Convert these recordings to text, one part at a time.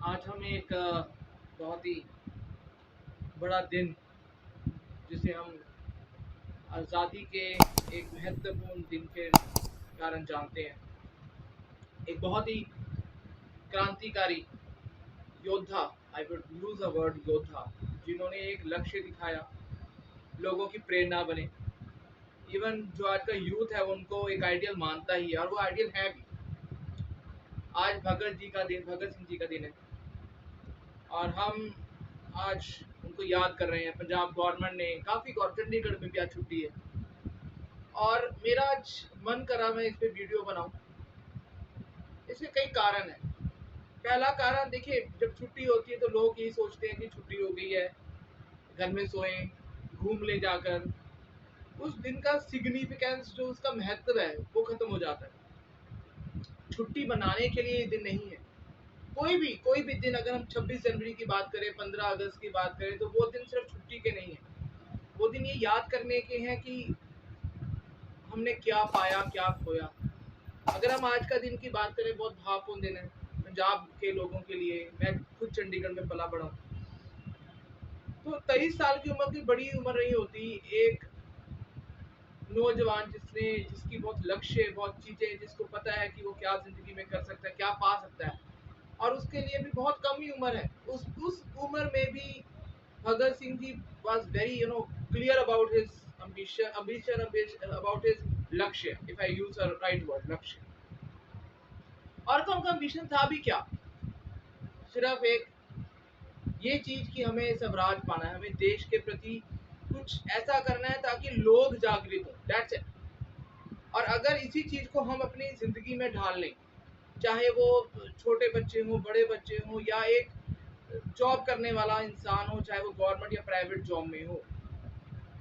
आज हम एक बहुत ही बड़ा दिन जिसे हम आज़ादी के एक महत्वपूर्ण दिन के कारण जानते हैं। एक बहुत ही क्रांतिकारी योद्धा, I would use a word योद्धा, जिन्होंने एक लक्ष्य दिखाया, लोगों की प्रेरणा बने। इवन जो आज का यूथ है उनको एक आइडियल मानता ही है और वो आइडियल है भी। आज भगत सिंह जी का दिन है और हम आज उनको याद कर रहे हैं। पंजाब गवर्नमेंट ने चंडीगढ़ में भी आज छुट्टी है और मेरा आज मन करा मैं इस पे वीडियो बनाऊं। इसके कई कारण हैं। पहला कारण देखिए, जब छुट्टी होती है तो लोग यही सोचते हैं कि छुट्टी हो गई है, घर में सोएं, घूम ले जाकर। उस दिन का सिग्निफिकेंस, जो उसका महत्व है, वो खत्म हो जाता है। छुट्टी बनाने के लिए ये दिन नहीं है। कोई भी दिन, अगर हम 26 जनवरी की बात करें, 15 अगस्त की बात करें, तो वो दिन सिर्फ छुट्टी के नहीं है। वो दिन ये याद करने के हैं कि हमने क्या पाया, क्या खोया। अगर हम आज का दिन की बात करें, बहुत भावपूर्ण दिन है पंजाब के लोगों के लिए। मैं खुद चंडीगढ़ में पला बड़ा हूँ। तो 23 साल की उम्र की बड़ी उम्र नहीं होती। एक नौजवान जिसकी बहुत लक्ष्य, बहुत चीजें, जिसको पता है कि वो क्या जिंदगी में कर सकता है, क्या पा सकता है, और उसके लिए भी बहुत कम ही उम्र है। उस उम्र में भी Bhagat Singh ji was very clear about his ambition about his लक्ष्य, if I use a right word, लक्ष्य। और तो उनका मिशन था भी क्या? सिर्फ एक ये चीज कि हमें स्वराज पाना है, हमें देश के प्रति कुछ ऐसा करना है ताकि लोग जागृत हो। That's it. और अगर इसी चीज को हम अपनी जिंदगी में ढाल लें, चाहे वो छोटे बच्चे हों, बड़े बच्चे हों, या एक जॉब करने वाला इंसान हो, चाहे वो गवर्नमेंट या प्राइवेट जॉब में हो,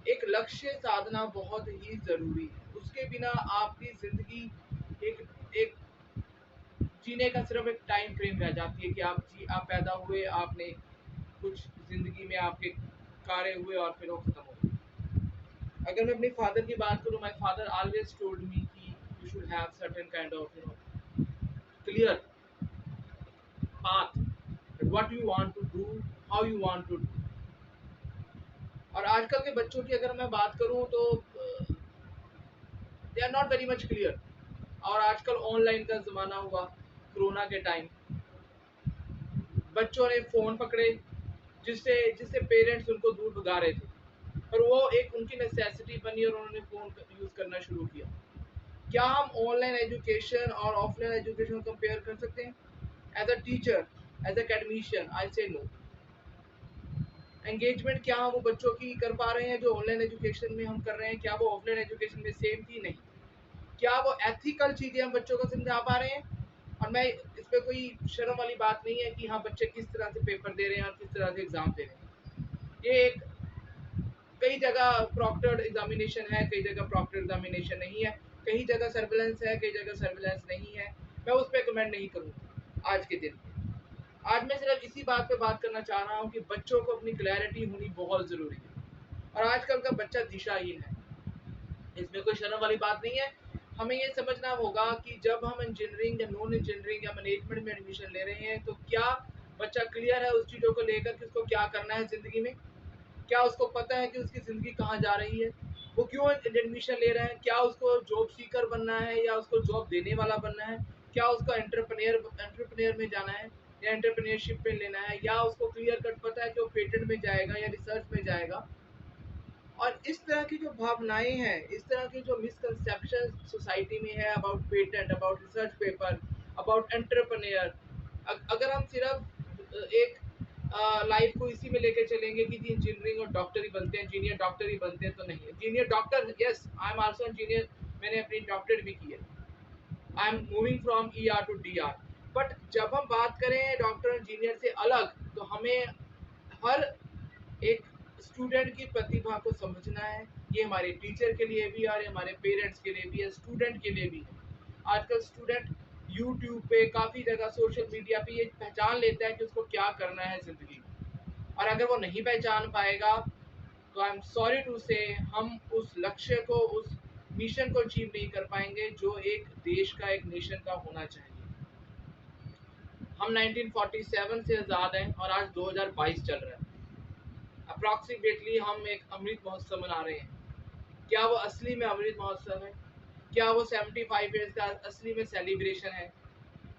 एक लक्ष्य साधना बहुत ही जरूरी है। उसके बिना आपकी जिंदगी एक एक जीने का सिर्फ एक टाइम फ्रेम रह जाती है कि आप पैदा हुए, आपने कुछ जिंदगी में आपके कार्य हुए और फिर वो खत्म हो गए। अगर मैं अपने फादर की बात करूं, my father always told me कि you should have certain kind of clear path, what you want to do, how you want to do। और आजकल के बच्चों की अगर मैं बात करूं तो they are not very much clear. और आजकल ऑनलाइन का जमाना हुआ, कोरोना के टाइम बच्चों ने फोन पकड़े, जिससे जिससे पेरेंट्स उनको दूर भगा रहे थे, और वो एक उनकी नेसेसिटी बनी और उन्होंने फोन यूज करना शुरू किया। क्या हम ऑनलाइन एजुकेशन और ऑफलाइन एजुकेशन कंपेयर कर सकते हैं? As a teacher, as academician, I say no. Engagement क्या हम वो बच्चों की कर पा रहे हैं जो ऑनलाइन एजुकेशन में हम कर रहे हैं? क्या वो ऑफलाइन एजुकेशन में सेम थी? नहीं। क्या वो एथिकल चीजें हम बच्चों को समझा पा रहे हैं? और मैं इस पे कोई शर्म वाली बात नहीं है कि हाँ, बच्चे किस तरह से पेपर दे रहे हैं और किस तरह से एग्जाम दे रहे हैं। ये एक कई जगह प्रॉक्टर्ड एग्जामिनेशन है, कई जगह प्रॉक्टर्ड एग्जामिनेशन नहीं है, कई जगह सर्विलेंस है, कई जगह सर्विलेंस नहीं है। मैं उस पर कमेंट नहीं करूँगा आज के दिन। आज मैं सिर्फ इसी बात पे बात करना चाह रहा हूँ कि बच्चों को अपनी क्लैरिटी होनी बहुत ज़रूरी है। और आजकल का बच्चा दिशाहीन है, इसमें कोई शर्म वाली बात नहीं है। हमें ये समझना होगा कि जब हम इंजीनियरिंग या नॉन इंजीनियरिंग या मैनेजमेंट में एडमिशन ले रहे हैं, तो क्या बच्चा क्लियर है उस चीज़ों को लेकर कि उसको क्या करना है ज़िंदगी में? क्या उसको पता है कि उसकी ज़िंदगी कहाँ जा रही है? वो क्यों एडमिशन ले रहे हैं? क्या उसको जॉब सीकर बनना है या उसको जॉब देने वाला बनना है? क्या उसको एंटरप्रेन्योर में जाना है या एंटरप्रेन्योरशिप में लेना है, या उसको क्लियर कट पता है कि वो पेटेंट में जाएगा या रिसर्च में जाएगा? और इस तरह की जो भावनाएं हैं, इस तरह की जो मिसकंसेप्शन सोसाइटी में है about patent, about research paper, about entrepreneur, अगर हम सिर्फ एक लाइफ को इसी में लेके चलेंगे कि जी इंजीनियरिंग और डॉक्टर ही बनते हैं, इंजीनियर डॉक्टर ही बनते हैं, तो नहीं। Engineer doctor, yes, I am also engineer, मैंने अपनी डॉक्टरेट भी की है। I am moving from ER to DR। But जब हम बात करें डॉक्टर इंजीनियर से अलग, तो हमें हर एक स्टूडेंट की प्रतिभा को समझना है। ये हमारे टीचर के लिए भी और हमारे पेरेंट्स के लिए भी है, स्टूडेंट के लिए भी है। आजकल स्टूडेंट यूट्यूब पे, काफ़ी जगह सोशल मीडिया पे ये पहचान लेता है कि उसको क्या करना है ज़िंदगी में। और अगर वो नहीं पहचान पाएगा तो आई एम सॉरी टू से, हम उस लक्ष्य को, उस मिशन को अचीव नहीं कर पाएंगे जो एक देश का, एक नेशन का होना चाहिए। हम 1947 से आज़ाद हैं और आज 2022 चल रहा है। अप्रॉक्सीमेटली हम एक अमृत महोत्सव मना रहे हैं। क्या वो असली में अमृत महोत्सव है? क्या वो 75 ईयर्स का असली में सेलिब्रेशन है?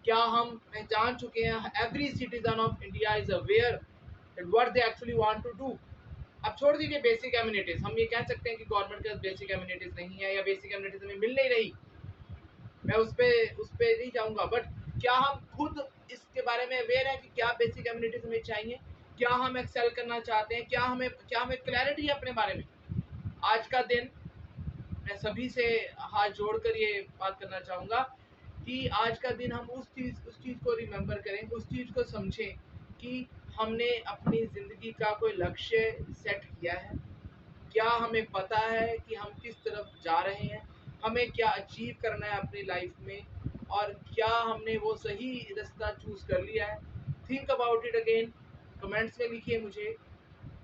क्या हम पहचान चुके हैं, every citizen of India is aware that what they actually want to do? अब छोड़ दीजिए बेसिक एम्यूनिटीज, हम ये कह सकते हैं कि गवर्नमेंट के पास बेसिक एम्यूनिटीज नहीं है या बेसिक एम्यूनिटीज हमें मिल नहीं रही, मैं उस पे नहीं जाऊंगा, बट क्या हम खुद इसके बारे में अवेयर हैं कि क्या बेसिक एम्यूनिटीज हमें चाहिए? क्या हम एक्सेल करना चाहते हैं? क्या हमें क्लैरिटी है अपने बारे में? आज का दिन मैं सभी से हाथ जोड़कर ये बात करना चाहूँगा कि आज का दिन हम उस चीज़ को रिमेम्बर करें, उस चीज़ को समझें कि हमने अपनी ज़िंदगी का कोई लक्ष्य सेट किया है। क्या हमें पता है कि हम किस तरफ जा रहे हैं? हमें क्या अचीव करना है अपनी लाइफ में? और क्या हमने वो सही रास्ता चूज़ कर लिया है? Think about it again, comments में लिखिए मुझे।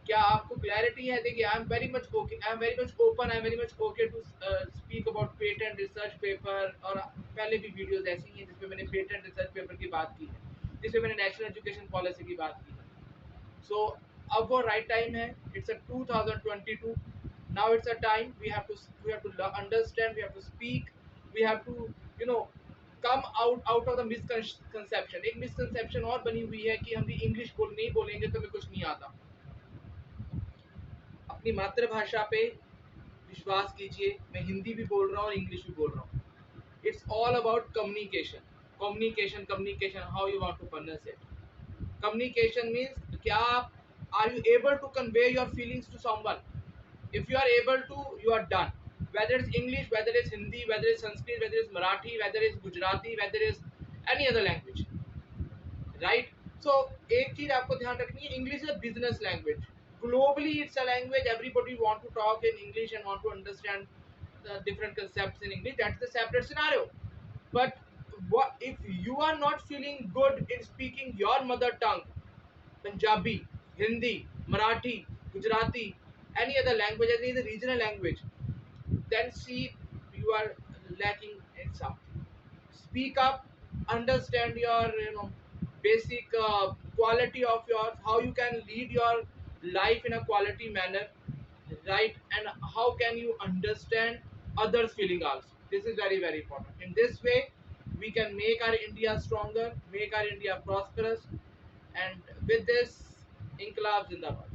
क्या आपको क्लैरिटी है? देखिए, I am very much okay, I am very much open, I am very much okay to speak about patent research paper, और पहले भी वीडियोस ऐसी हैं जिसमें मैंने पेटेंट रिसर्च पेपर की बात की है, जिसमें मैंने नेशनल एजुकेशन पॉलिसी की बात की है। सो अब वो राइट टाइम है, it's a 2022, now it's a time we have to understand, we have to speak, we have to you know come out of the misconception। एक मिसकंसेप्शन और बनी हुई है कि हम भी इंग्लिश नहीं बोलेंगे तो हमें कुछ नहीं आता। अपनी मातृभाषा पे विश्वास कीजिए, मैं हिंदी भी बोल रहा हूँ और इंग्लिश भी बोल रहा हूँ। It's all about communication, communication, communication, how you want to pronounce it. Communication means क्या आप are you able to convey your feelings to someone? If you are able to, you are done, whether it's English, whether it's Hindi, whether it's Sanskrit, whether it's Marathi, whether it's Gujarati, whether it's any other language, right? So एक चीज आपको ध्यान रखनी है, English is a business language, globally it's a language, everybody want to talk in English and want to understand the different concepts in English, that's the separate scenario. But what if you are not feeling good in speaking your mother tongue, Punjabi, Hindi, Marathi, Gujarati, any other language, any other regional language, then see you are lacking in something. Speak up, understand your basic quality of yours, how you can lead your life in a quality manner, right? And how can you understand others feeling also. This is very very important. In this way we can make our India stronger, make our India prosperous, and with this, Inqilab Zindabad.